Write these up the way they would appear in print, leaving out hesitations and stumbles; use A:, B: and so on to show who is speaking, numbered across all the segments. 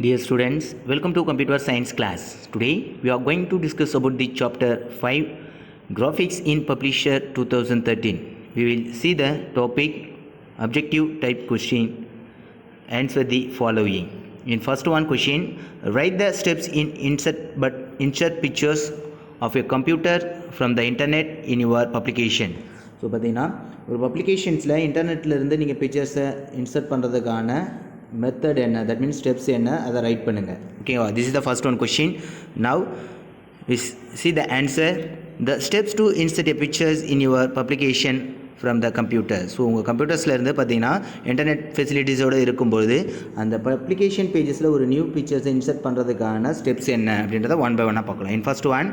A: Dear students, welcome to Computer Science class. Today we are going to discuss about the chapter 5 Graphics in Publisher 2013. We will see the topic objective type question. Answer the following. In first one question, write the steps in insert pictures of a computer from the internet in your publication. So பார்த்தீங்கன்னா ஒரு பப்ளிகேஷன்ஸில் இன்டர்நெட்டில் இருந்து நீங்கள் பிக்சர்ஸை insert பண்ணுறதுக்கான method என்ன, that means steps என்ன, அதை ரைட் பண்ணுங்கள். ஓகேவா? This is the first one question. Now we see the answer. The steps to insert a pictures in your publication from the computer. So உங்கள் கம்ப்யூட்டர்ஸில் இருந்து பார்த்தீங்கன்னா இன்டர்நெட் ஃபெசிலிட்டிஸோடு இருக்கும்போது அந்த பப்ளிகேஷன் பேஜஸில் ஒரு நியூ பிக்சர்ஸை இன்சர்ட் பண்ணுறதுக்கான ஸ்டெப்ஸ் என்ன அப்படின்றத ஒன் பை ஒன்னாக பார்க்கலாம். இன் first one,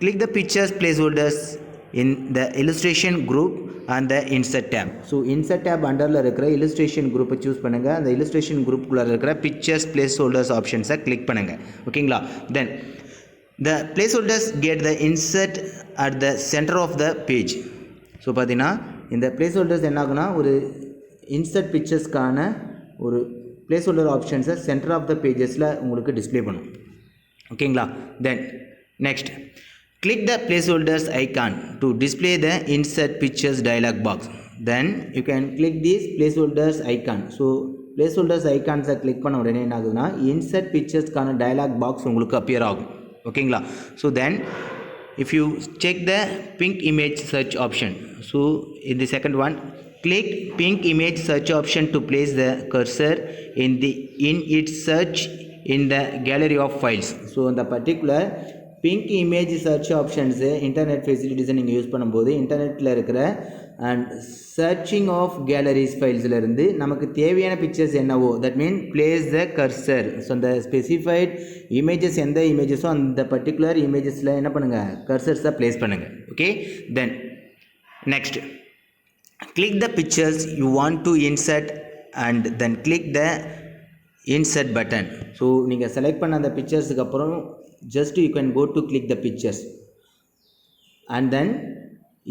A: click the pictures place holders in the illustration group and the insert tab. So insert tab underல இருக்கிற illustration group choose பண்ணுங்க. அந்த illustration group குள்ள இருக்கிற pictures placeholders options click பண்ணுங்க. ஓகேங்களா? Then the placeholders get the insert at the center of the page. So பார்த்தீங்கன்னா இந்த placeholders என்ன ஆகுனா ஒரு insert picturesக்கான ஒரு placeholder options center of the pagesல உங்களுக்கு display பண்ணும். ஓகேங்களா? Then next, click the placeholders icon to display the insert pictures dialog box. Then you can click this placeholders icon. So placeholders icons click பண்ண உடனே என்ன ஆகுதுன்னா insert pictures கான dialog box உங்களுக்கு appear ஆகும். ஓகேங்களா? So then if you check the pink image search option, so in the second one, click pink image search option to place the cursor in its search in the gallery of files. So in the particular pink image search options internet ஃபெசிலிட்டிஸை நீங்கள் use பண்ணும்போது இன்டர்நெட்டில் இருக்கிற and searching of galleries ஃபைல்ஸ்லேருந்து நமக்கு தேவையான pictures என்னவோ that mean place the cursor. So அந்த ஸ்பெசிஃபைட் இமேஜஸ் எந்த இமேஜஸோ அந்த பர்டிகுலர் இமேஜஸில் என்ன பண்ணுங்கள், கர்சர்ஸை ப்ளேஸ் பண்ணுங்கள். Okay? Then next, click the pictures you want to insert and then click the insert button. So நீங்கள் செலக்ட் பண்ண அந்த பிக்சர்ஸுக்கு அப்புறம் just you can go to click the pictures and then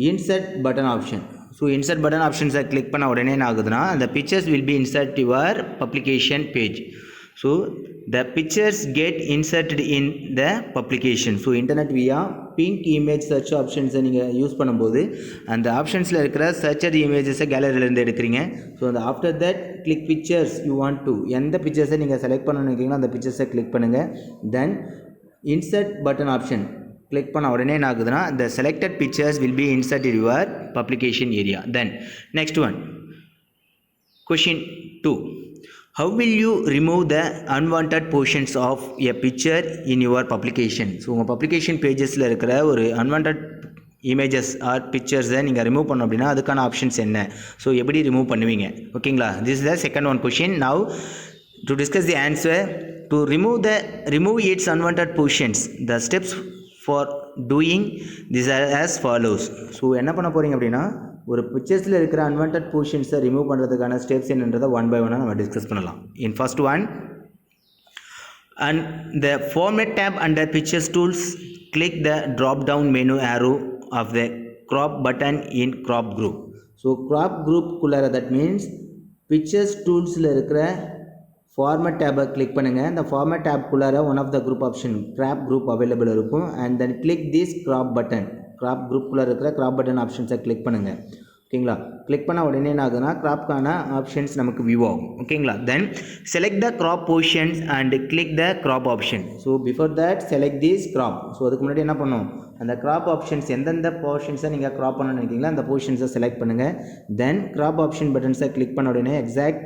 A: insert button option. So insert button options click பண்ண உடனே என்ன ஆகுதுன்னா the pictures will be insert your publication page. So the pictures get inserted in the publication. So internet via pink image search options நீங்கள் use பண்ணும்போது அந்த ஆப்ஷன்ஸில் இருக்கிற searcher இமேஜஸை கேலரியிலேருந்து எடுக்கிறீங்க. So அந்த after that click pictures you want to, எந்த பிக்சர்ஸை நீங்கள் select பண்ண நினைக்கிறீங்களோ அந்த பிக்சர்ஸை கிளிக் பண்ணுங்கள். தென் insert button option click பண்ண உடனே என்ன ஆகுதுன்னா the selected pictures will be inserted in your publication area. Then next one, question 2, how will you remove the unwanted portions of a picture in your publication? So உங்கள் publication பேஜஸில் இருக்கிற ஒரு unwanted images R பிக்சர்ஸை நீங்கள் remove பண்ணோம் அப்படின்னா அதுக்கான options என்ன, so எப்படி ரிமூவ் பண்ணுவீங்க? ஓகேங்களா? This is the second one question. Now to discuss the answer, to remove its unwanted portions, the steps for doing this are as follows. So என்ன பண்ண போகிறீங்க அப்படின்னா ஒரு பிக்சர்ஸில் இருக்கிற அன்வான்ட் போர்ஷன்ஸை ரிமூவ் பண்ணுறதுக்கான ஸ்டெப்ஸ் என்னன்றதை ஒன் பை ஒன்னாக நம்ம டிஸ்கஸ் பண்ணலாம். இன் first one, and the format tab under pictures tools, click the drop down menu arrow of the crop button in crop group. So crop group குள்ளார that means pictures toolஸில் இருக்கிற format டேபை click பண்ணுங்கள். இந்த format tab குள்ளார one of the group option crop group available இருக்கும். And then click this crop button. Crop குரூப்புக்குள்ளே இருக்கிற கிராப் பட்டன் ஆப்ஷன்ஸை கிளிக் பண்ணுங்கள். ஓகேங்களா? கிளிக் பண்ண உடனே என்ன ஆகுதுன்னா கிராப்கான ஆப்ஷன்ஸ் நமக்கு வியூ ஆகும். ஓகேங்களா? Then select the crop portions and click the crop option. So before that select this crop. So அதுக்கு முன்னாடி என்ன பண்ணணும், அந்த கிராப் ஆப்ஷன்ஸ் எந்தெந்த போர்ஷன்ஸை நீங்கள் கிராப் பண்ணணும்னு நினைக்கிறீங்களோ அந்த போர்ஷன்ஸை செலக்ட் பண்ணுங்கள். தென் கிராப் ஆப்ஷன் பட்டன்ஸை கிளிக் பண்ண உடனே exact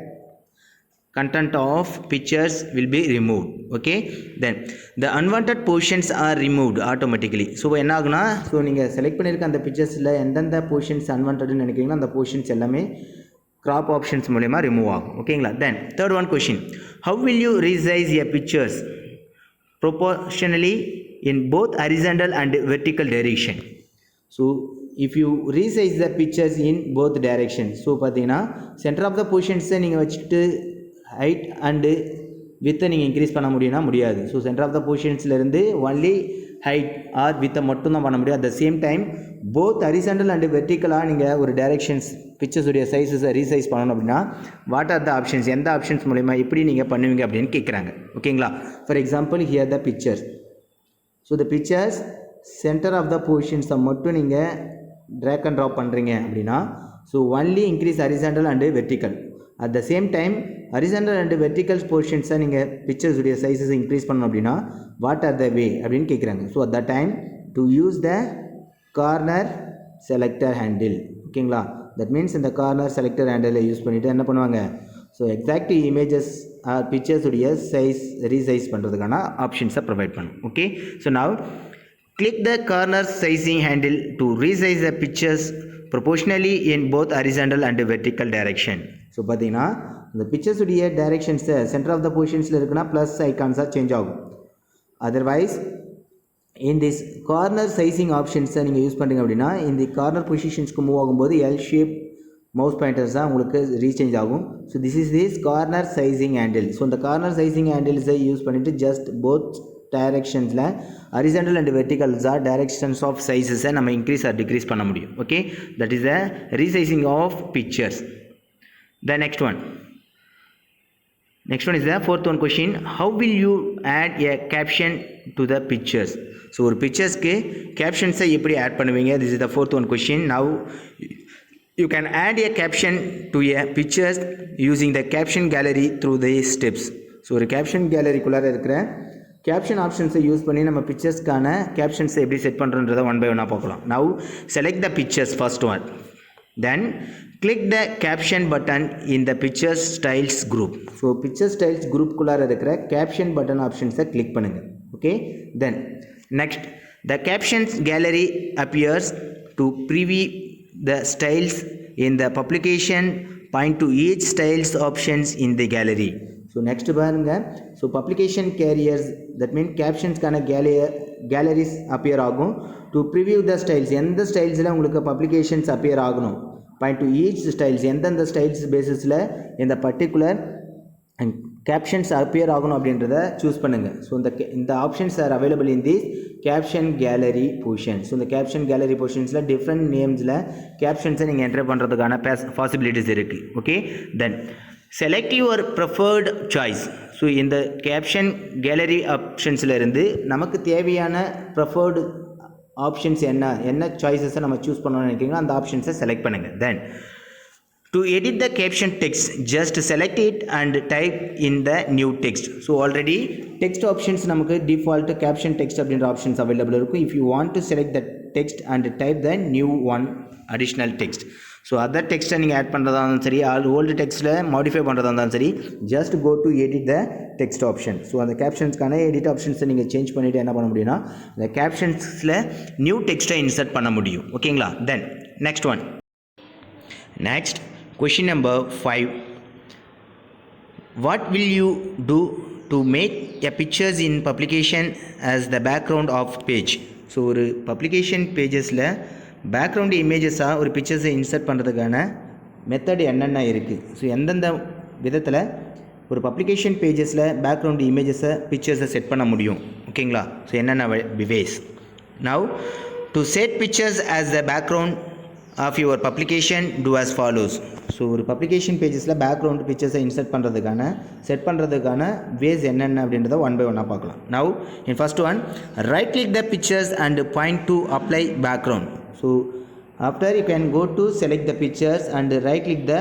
A: content of pictures will be removed. Okay? Then the unwanted portions are removed automatically. So என்ன ஆகுனா, ஸோ நீங்கள் செலக்ட் பண்ணியிருக்க அந்த பிக்சர்ஸில் எந்தெந்த போர்ஷன்ஸ் அன்வான்ட்னு நினைக்கிறீங்களோ அந்த போர்ஷன்ஸ் எல்லாமே கிராப் ஆப்ஷன்ஸ் மூலமா ரிமூவ் ஆகும். ஓகேங்களா? Then third one question, how will you resize your pictures proportionally in both horizontal and vertical direction? So if you resize the pictures in both directions, so பார்த்தீங்கன்னா centre of த போர்ஷன்ஸை நீங்கள் வச்சுட்டு height and வித்தை நீங்கள் increase பண்ண முடியும்னா முடியாது. So centre of the பொசிஷன்ஸ்லேருந்து only height or வித்தை மட்டும்தான் பண்ண முடியும். At the same time both horizontal and வெர்டிக்கலாக நீங்கள் ஒரு டைரெக்ஷன்ஸ் பிக்சர்ஸுடைய சைஸஸை ரீசைஸ் பண்ணணும் அப்படின்னா வாட் ஆர் த ஆப்ஷன்ஸ், எந்த ஆப்ஷன்ஸ் மூலிமா எப்படி நீங்கள் பண்ணுவீங்க அப்படின்னு கேட்குறாங்க. ஓகேங்களா. For example here the pictures. So the pictures centre of the பொசிஷன்ஸை மட்டும் நீங்கள் ட்ராக் அண்ட் ட்ராப் பண்ணுறீங்க அப்படின்னா so only increase horizontal and vertical. At the same time horizontal and vertical பொசிஷன்ஸை நீங்கள் பிக்சர்ஸுடைய சைஸஸ் இன்க்ரீஸ் பண்ணணும் அப்படின்னா வாட் ஆர் த வே அப்படின்னு கேட்குறாங்க. So at the time to use the corner selector handle. ஓகேங்களா. தட் மீன்ஸ் இந்த corner selector ஹேண்டிலை யூஸ் பண்ணிவிட்டு என்ன பண்ணுவாங்க, ஸோ எக்ஸாக்ட் இமேஜஸ் பிக்சர்ஸுடைய சைஸ் ரீசைஸ் பண்ணுறதுக்கான ஆப்ஷன்ஸை ப்ரொவைட் பண்ணும். Okay. So now click the corner sizing handle to resize the pictures proportionally in both horizontal and vertical direction. So பார்த்தீங்கன்னா இந்த பிக்சர்ஸுடைய டைரெக்ஷன்ஸை சென்டர் ஆஃப் த பொசிஷன்ஸில் இருக்குன்னா ப்ளஸ் ஐக்கான்ஸாக சேஞ்ச் ஆகும். Otherwise in this corner sizing ஆப்ஷன்ஸை நீங்கள் யூஸ் பண்ணுறீங்க அப்படின்னா இந்த கார்னர் பொசிஷன்ஸ்க்கு மூவ் ஆகும்போது எல் ஷேப் மவுஸ் பாயிண்டர்ஸ் தான் உங்களுக்கு ரீசேஞ்ச் ஆகும். So this is this corner sizing handle. So இந்த கார்னர் சைசிங் ஹேண்டில்ஸை யூஸ் பண்ணிவிட்டு ஜஸ்ட் போத் டைரெக்ஷன்ஸில் ஹரிசாண்டல் அண்ட் வெர்டிகல்ஸாக டைரெக்ஷன்ஸ் ஆஃப் சைஸஸை நம்ம இன்க்ரீஸ் ஆர் டிக்ரீஸ் பண்ண முடியும். Okay. That is the resizing of pictures. The next one is the fourth one question. How will you add a caption to the pictures? So ஒரு picturesக்கு captionsஐ எப்படி add பண்ணுவீங்க? This is the fourth one question. Now you can add a caption to a pictures using the caption gallery through these steps. So ஒரு caption galleryக்குள்ளார இருக்கிற caption ஆப்ஷன்ஸை use பண்ணி நம்ம பிக்சர்ஸ்க்கான captionsஐ எப்படி set பண்ணுறன்றதை one by ஒன்னாக பார்க்கலாம். Now select the pictures first one. Then click the caption button in the picture styles group. So picture styles group குள்ளார இருக்கிற caption button ஆப்ஷன்ஸை click பண்ணுங்க. Okay. Then next the captions gallery appears to preview the styles in the publication. Point to each styles options in the gallery. So next பாருங்க. So publication carriers, that means captionsக்கான galleries appear ஆகும். To preview the styles, எந்த ஸ்டைல்ஸில் உங்களுக்கு publications appear ஆகணும். Point to each styles, எந்தெந்த styles பேசிஸில் இந்த particular captions appear ஆகணும் அப்படின்றத சூஸ் பண்ணுங்கள். ஸோ இந்த options are available in this caption gallery position. So இந்த கேப்ஷன் கேலரி பொசிஷன்ஸில் டிஃப்ரெண்ட் நேம்ஸில் கேப்ஷன்ஸை நீங்கள் என்டர் பண்ணுறதுக்கான பாசிபிலிட்டிஸ் இருக்குது. Okay. Then select your preferred choice. So இந்த கேப்ஷன் கேலரி ஆப்ஷன்ஸில் இருந்து நமக்கு தேவையான ப்ரிஃபர்டு ஆப்ஷன்ஸ் என்ன சாய்ஸஸை நம்ம சூஸ் பண்ணணும்னு நினைக்கிறீங்களோ அந்த ஆப்ஷன்ஸை செலக்ட் பண்ணுங்கள். Then to edit the caption text just select it and type in the new text. So already text options நமக்கு டிஃபால்ட் கேப்ஷன் டெக்ஸ்ட் அப்படின்ற ஆப்ஷன்ஸ் அவைலபிள் இருக்கும். If you want to select the text and type the new one additional text. So other டெக்ஸ்ட்டை நீங்கள் add பண்ணுறதா இருந்தாலும் சரி, old டெக்ஸ்ட்டில் modify பண்ணுறதா இருந்தாலும் சரி, just go to edit the text option. So அந்த கேப்ஷன்ஸ்க்கான எடிட் ஆப்ஷன்ஸை நீங்கள் சேஞ்ச் பண்ணிவிட்டு என்ன பண்ண முடியும்னா இந்த கேப்ஷன்ஸில் நியூ டெக்ஸ்ட்டை இன்சர்ட் பண்ண முடியும். ஓகேங்களா. Then next question number 5. What will you do to make a pictures in publication as the background of page? So ஒரு பப்ளிகேஷன் பேஜஸில் பேக்ரவுண்ட் இமேஜஸாக ஒரு பிக்சர்ஸை இன்சர்ட் பண்ணுறதுக்கான மெத்தட் என்னென்ன இருக்குது. ஸோ எந்தெந்த விதத்தில் ஒரு பப்ளிகேஷன் பேஜஸில் பேக்ரவுண்ட் இமேஜஸை பிக்சர்ஸை செட் பண்ண முடியும். ஓகேங்களா. ஸோ என்னென்ன ways. Now to set pictures as the background of your publication to as follows. So ஒரு பப்ளிகேஷன் பேஜஸில் பேக்ரவுண்ட் பிக்சர்ஸை இன்சர்ட் பண்ணுறதுக்கான செட் பண்ணுறதுக்கான வேஸ் என்னென்ன அப்படின்றத ஒன் பை ஒன்னாக பார்க்கலாம். Now in first one, right click the pictures and point to apply background. So after you can go to select the pictures and right click the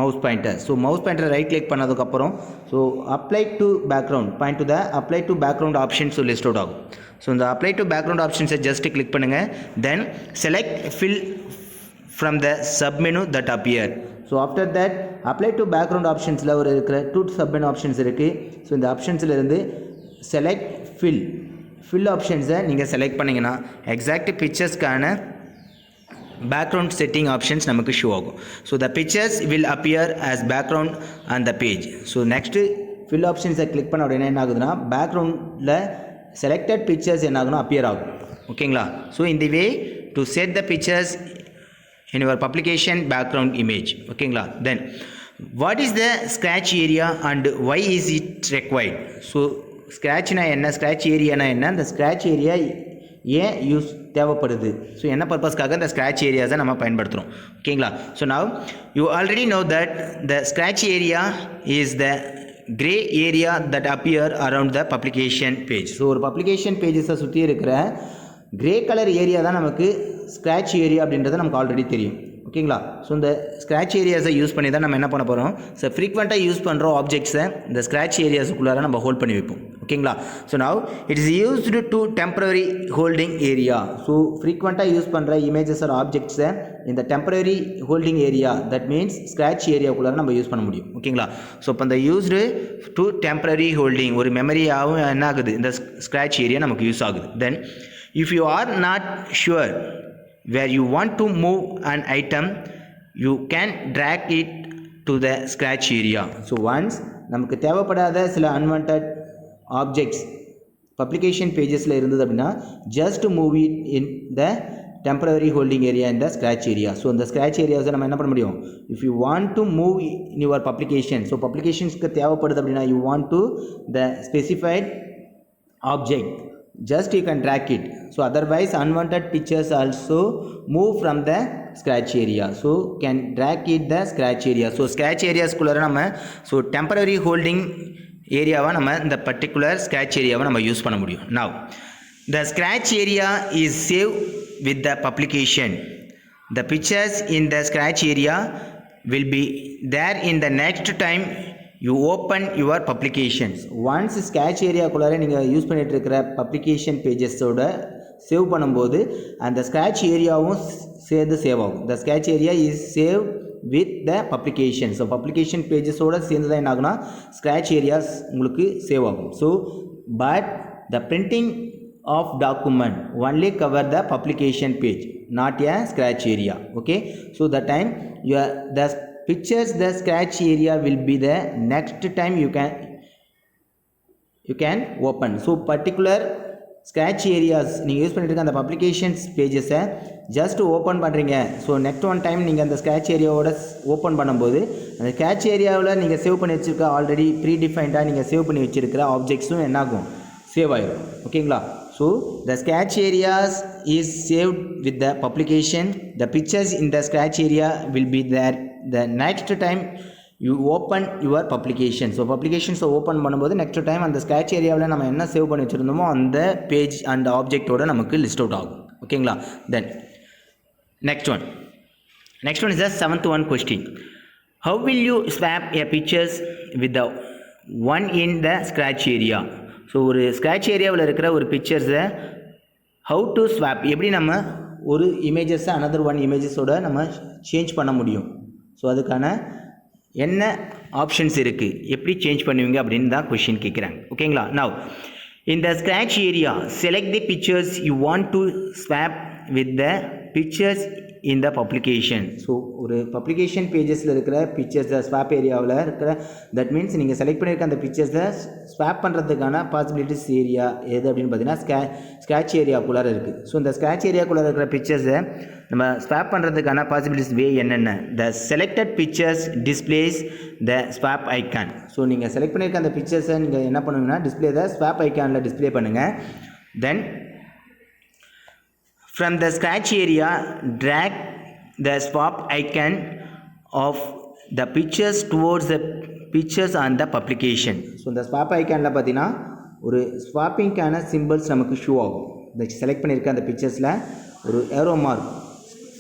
A: mouse pointer. So mouse pointer right click பண்ணதுக்கப்புறம் so apply to background, point to the apply to background options list out ஆகும். So இந்த apply to background ஆப்ஷன்ஸை just click பண்ணுங்கள். Then select fill from the submenu that appear. So after that apply to background optionsல ஒரு இருக்கிற 2 submenu options இருக்குது. So இந்த ஆப்ஷன்ஸில் இருந்து select fill ஆப்ஷன்ஸை நீங்கள் செலக்ட் பண்ணிங்கன்னா எக்ஸாக்ட் பிக்சர்ஸ்க்கான பேக்ரவுண்ட் செட்டிங் ஆப்ஷன்ஸ் நமக்கு ஷோ ஆகும். So the pictures will appear as background on the page. So next fill ஆப்ஷன்ஸை கிளிக் பண்ண உடனே என்ன ஆகுதுன்னா பேக்ரவுண்டில் செலக்டட் பிக்சர்ஸ் என்ன ஆகுனா அப்பியர் ஆகும். ஓகேங்களா. ஸோ இந்த way to set the pictures in your publication background image. ஓகேங்களா. then what is the scratch area and why is it required? so scratch na enna, scratch area na enna, the scratch area ஏன் use தேவைப்படுது, so என்ன பர்பஸ்க்காக இந்த scratch ஏரியாஸை நம்ம பயன்படுத்துகிறோம். ஓகேங்களா. So now you already know that the scratch area is the grey area that appear around the publication page. So ஒரு publication பேஜஸை சுற்றி இருக்கிற கிரே கலர் ஏரியா தான் நமக்கு ஸ்க்ராட்ச் ஏரியா அப்படின்றது நமக்கு ஆல்ரெடி தெரியும். ஓகேங்களா. ஸோ இந்த ஸ்க்ராட்ச் ஏரியாஸை யூஸ் பண்ணி தான் நம்ம என்ன பண்ண போகிறோம், ஸோ ஃப்ரீக்வெண்ட்டாக யூஸ் பண்ணுற ஆப்ஜெக்ட்ஸை இந்த ஸ்க்ராட்ச் ஏரியாஸுக்குள்ளார நம்ம ஹோல்ட் பண்ணி வைப்போம். ஓகேங்களா. So now it is used to temporary holding area. So ஃப்ரீக்வெண்ட்டாக யூஸ் பண்ணுற இமேஜஸ் ஆர் ஆப்ஜெக்ட்ஸை இந்த temporary holding area, that means scratch ஏரியாவுக்குள்ளார நம்ம யூஸ் பண்ண முடியும். ஓகேங்களா. ஸோ இப்போ இந்த யூஸ்டு டு டெம்பரரி ஹோல்டிங் ஒரு மெமரியாகவும் என்ன ஆகுது, இந்த ஸ்க்ராட்ச் ஏரியா நமக்கு யூஸ் ஆகுது. தென் if you are not sure where you want to move an item, you can drag it to the scratch area. So once நமக்கு தேவைப்படாத சில unwanted objects publication pagesல இருந்தது அப்படின்னா just move it in the temporary holding area in the scratch area. So இந்த scratch areas நம்ம என்ன பண்ண முடியும், if you want to move in your publication, so publicationsக்கு தேவைப்படுது அப்படின்னா you want to the specified object, just you can drag it. So otherwise unwanted pictures also move from the scratch area, so can drag it the scratch area. So scratch areas குள்ளார நம்ம so temporary holding ஏரியாவை நம்ம இந்த particular scratch ஏரியாவை நம்ம use பண்ண முடியும். Now the scratch area is saved with the publication. The pictures in the scratch area will be there in the next time you open your publications. Once sketch area குள்ளார நீங்கள் use பண்ணிட்டு இருக்கிற publication பேஜஸோட save பண்ணும்போது அந்த scratch ஏரியாவும் சேர்ந்து save ஆகும். the sketch area is saved with the publication. So publication பேஜஸோட சேர்ந்து தான் என்ன ஆகுனா ஸ்க்ராட்ச் ஏரியாஸ் உங்களுக்கு சேவ் ஆகும். So but the printing of document only cover the publication page, not a scratch area. Okay, so that time the pictures the scratch area will be the next time you can open. So particular scratch areas நீங்கள் use பண்ணிட்டு இருக்க அந்த publications பேஜஸை just open பண்ணுறீங்க. So next one time நீங்கள் அந்த scratch ஏரியாவோட open பண்ணும்போது அந்த scratch ஏரியாவில் நீங்கள் சேவ் பண்ணி வச்சுருக்க ஆல்ரெடி ப்ரீ டிஃபைன்டாக நீங்கள் சேவ் பண்ணி வச்சுருக்கிற ஆப்ஜெக்ட்ஸும் என்னாகும், சேவ் ஆகிடும். ஓகேங்களா. So the scratch areas is saved with the publication. The pictures in the scratch area will be there the next time you open your publication. So publications open பண்ணும்போது next time அந்த scratch ஏரியாவில் நம்ம என்ன save பண்ணி வச்சுருந்தோமோ அந்த page and ஆப்ஜெக்டோட நமக்கு list out ஆகும். ஓகேங்களா. தென் next one is the 7th one question. How will you swap a pictures with the one in the scratch area? So ஒரு ஸ்க்ராட்ச் ஏரியாவில் இருக்கிற ஒரு பிக்சர்ஸை ஹவு டு ஸ்வாப், எப்படி நம்ம ஒரு இமேஜஸை அனதர் ஒன் இமேஜஸோட நம்ம சேஞ்ச் பண்ண முடியும், ஸோ அதுக்கான என்ன ஆப்ஷன்ஸ் இருக்குது, எப்படி சேஞ்ச் பண்ணுவீங்க அப்படின்னு தான் கொஷின் கேட்குறாங்க. ஓகேங்களா. Now in the scratch area select the pictures you want to swap with the pictures in the publication. So ஒரு பப்ளிகேஷன் பேஜஸில் இருக்கிற பிக்சர்ஸை ஸ்வாப் ஏரியாவில் இருக்கிற தட் மீன்ஸ் நீங்கள் செலக்ட் பண்ணியிருக்க அந்த பிக்சர்ஸை ஸ்வாப் பண்ணுறதுக்கான பாசிபிலிட்டிஸ் ஏரியா எது அப்படின்னு பார்த்தீங்கன்னா ஸ்க்ராட்ச் ஏரியாக்குள்ளார இருக்குது. ஸோ இந்த ஸ்க்ராட்ச் ஏரியாக்குள்ளார இருக்கிற பிக்சர்ஸை நம்ம ஸ்வாப் பண்ணுறதுக்கான பாசிபிலிட்டிஸ் வே என்னென்ன, the selected pictures displays the swap icon. So நீங்கள் செலக்ட் பண்ணியிருக்க அந்த பிக்சர்ஸை நீங்கள் என்ன பண்ணுவீங்கன்னா டிஸ்பிளே த ஸ்வாப் ஐக்கானில் டிஸ்பிளே பண்ணுங்கள். Then from the scratch area drag the swap icon of the pictures towards the pictures on the publication. So இந்த ஸ்வாப் ஐக்கானில் பார்த்தீங்கன்னா ஒரு ஸ்வாப்பிங்கான சிம்பிள்ஸ் நமக்கு ஷோ ஆகும். இந்த செலக்ட் பண்ணியிருக்க அந்த பிக்சர்ஸில் ஒரு ஏரோ மார்க்,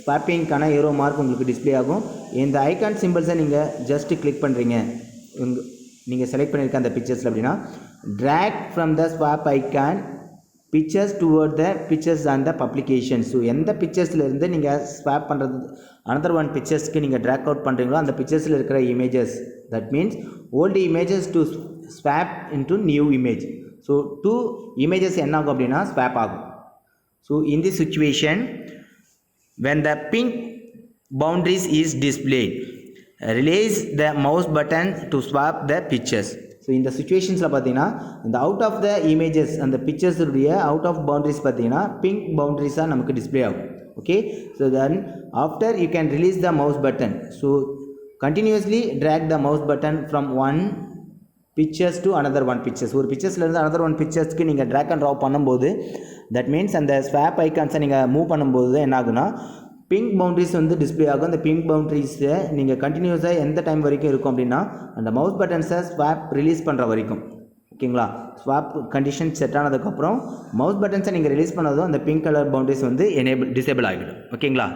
A: ஸ்வாப்பிங்கான ஏரோ மார்க் உங்களுக்கு டிஸ்பிளே ஆகும். இந்த ஐக்கான் சிம்பிள்ஸை நீங்கள் ஜஸ்ட் கிளிக் பண்ணுறீங்க நீங்கள் செலக்ட் பண்ணியிருக்க அந்த பிக்சர்ஸில் அப்படின்னா drag from the swap icon pictures toward the pictures on the publication. So எந்த பிக்சர்ஸில் இருந்து நீங்கள் ஸ்வாப் பண்ணுறது அனதர் ஒன் பிக்சர்ஸ்க்கு நீங்கள் ட்ராக் அவுட் பண்ணுறீங்களோ அந்த பிக்சர்ஸில் இருக்கிற images, that means old images to swap into new image. So two images என்ன ஆகும் அப்படின்னா ஸ்வாப் ஆகும். So in this situation when the pink boundaries is displayed, release the mouse button to swap the pictures. So இந்த சுச்சுவேஷன்ஸில் பார்த்தீங்கன்னா இந்த out of the images அந்த பிக்சர்ஸுடைய அவுட் ஆஃப் பவுண்ட்ரிஸ் பார்த்தீங்கன்னா பிங்க் பவுண்ட்ரிஸாக நமக்கு டிஸ்பிளே ஆகும். Okay, so then after you can release the mouse button. So continuously drag the mouse button from one pictures to another one pictures. ஒரு பிக்சர்ஸ்லேருந்து another one picturesக்கு நீங்கள் drag and drop பண்ணும்போது that means அந்த swap ஐக்கான்ஸை நீங்கள் move பண்ணும்போது என்ன ஆகுனா pink boundaries வந்து display ஆகும். அந்த பிங்க் பவுண்ட்ரிஸை நீங்கள் கண்டினியூஸாக எந்த டைம் வரைக்கும் இருக்கும் அப்படின்னா அந்த மவுஸ் பட்டன்ஸை ஸ்வாப் ரிலீஸ் பண்ணுற வரைக்கும். ஓகேங்களா, ஸ்வாப் கண்டிஷன் செட் ஆனதுக்கப்புறம் மவுஸ் பட்டன்ஸை நீங்கள் ரிலீஸ் பண்ணதும் அந்த பிங்க் கலர் பவுண்டரிஸ் வந்து டிசேபிள் ஆகிடும். ஓகேங்களா.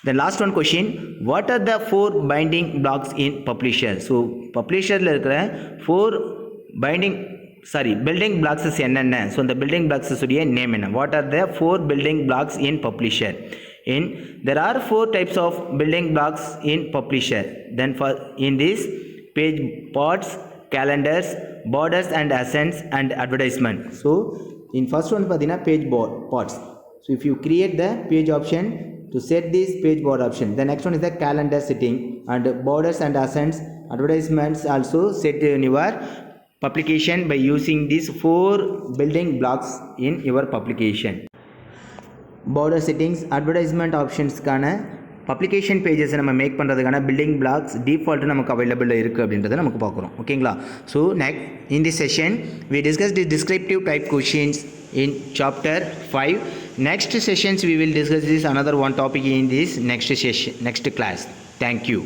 A: Then last one question, what are the 4 binding blocks in publisher? So பப்ளிஷரில் இருக்கிற 4 பில்டிங் பிளாக்ஸஸ் என்னென்ன? ஸோ இந்த பில்டிங் பிளாக்ஸஸுடைய நேம் என்ன? What are the 4 building blocks in publisher? There are 4 types of building blocks in publisher. Then in this page pods, calendars, borders and ascents and advertisement. So in first one padina page pods. So if you create the page option to set this page board option, the next one is the calendar setting, and borders and ascents, advertisements also set in your publication by using these 4 building blocks in your publication. Border settings, advertisement optionsக்கான publication பேஜஸை நம்ம make பண்ணுறதுக்கான building blocks default நமக்கு available இருக்குது அப்படின்றத நமக்கு பார்க்குறோம். ஓகேங்களா. So next in this session we discussed the descriptive type questions in chapter 5. Next sessions we will discuss this another one topic in this next session, next class. Thank you.